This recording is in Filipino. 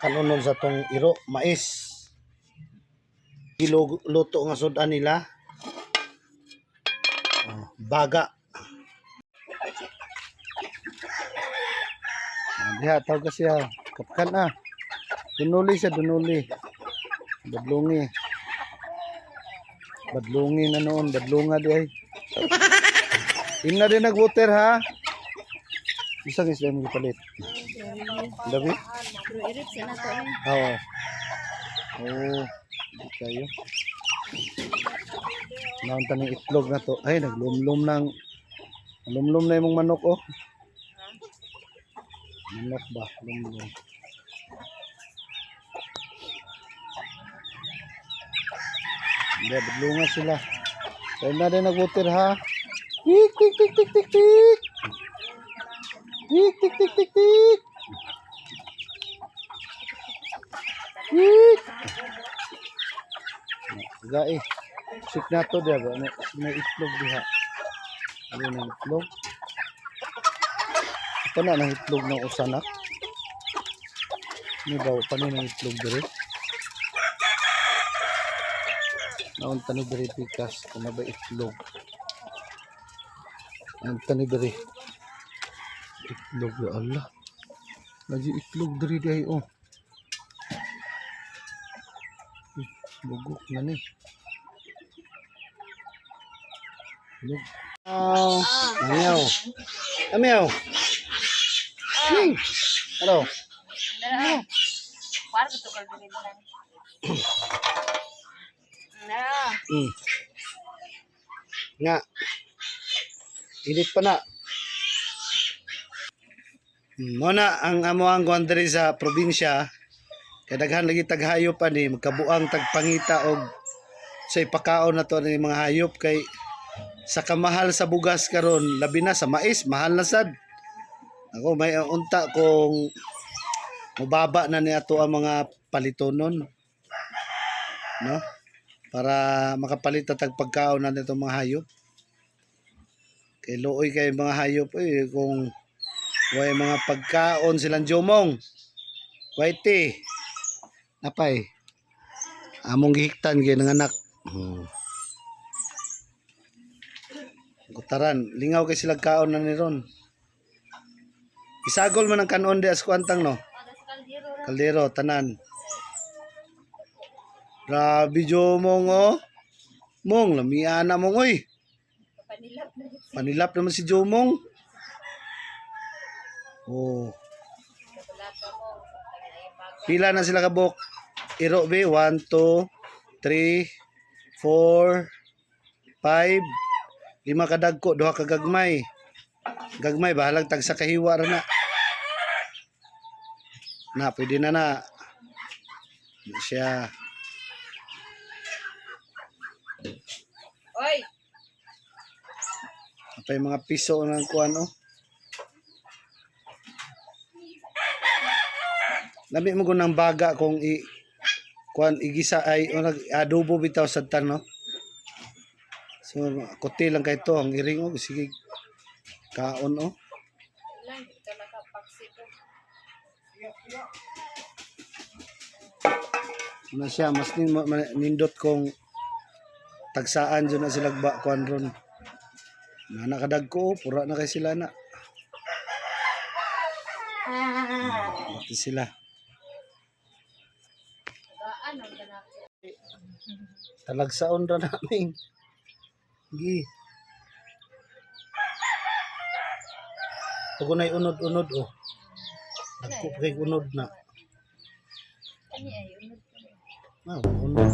kanunon sa tong iro mais luto nga sudan nila. Baga diha tawag ka siya kapkan na dunuli siya dunuli badlungi na noon badlunga di ay ina din nag-water ha isang isla mo ipalit labi oo di kayo naon taning itlog na to ay naglumlum na yung manok oh manok ba lumlum hindi badlunga sila kaya na din nag-water ha tik tik tik tik tik tik tik tik tik tik tik tik gai sik na to dia ba may itlog diha ano ng itlog ito na ng itlog ng usanak ni daw pa ni ng itlog dire naon tani dire pikas kana ba itlog ang tani dire itlog ya Allah lagi itlog dire day oh bugok na ni itlog meow meow ning hello para to kal bilisan na nga init pa na muna ang amoang guandari sa probinsya kay daghan lagi taghayop pa ni magkabuang tagpangita og sa ipakaon na to ng mga hayop kay sa kamahal sa bugas karon labi na sa mais mahal na sad ako may unta kung mababa na ni ato ang mga palitonon no para makapalit tag pagkaon na nito mga hayop kay looy kay mga hayop kung way mga pagkaon silang jomong waiti napay among gihiktan kay nanganak gutaran lingaw kay sila kaon na ni ron isagol man ang kanon di as kuantang no kaldero tanan grabe jomong oh mong lamiana mong oy panilap naman si jomong oh pila na sila kabok iro be 1 2 3 4 5 5 kadagko duha ka gagmay bahalag tag sa kahiwa ra na pwede na siya oy apay mga piso ng kuan oh lami mo gunang baga kung kuan igisa ay adobo bitaw sa tan no so kuti lang kay to ang iring oh sige kaon oh lang kita nakapaksi ko na siya mas nindot kong tagsaan dyan na sila kuan ron na nakadag ko pura na kay sila na ito sila talagsaon ra namin gi tugunay unod-unod oh nagkup kay unod na ani ay unod unod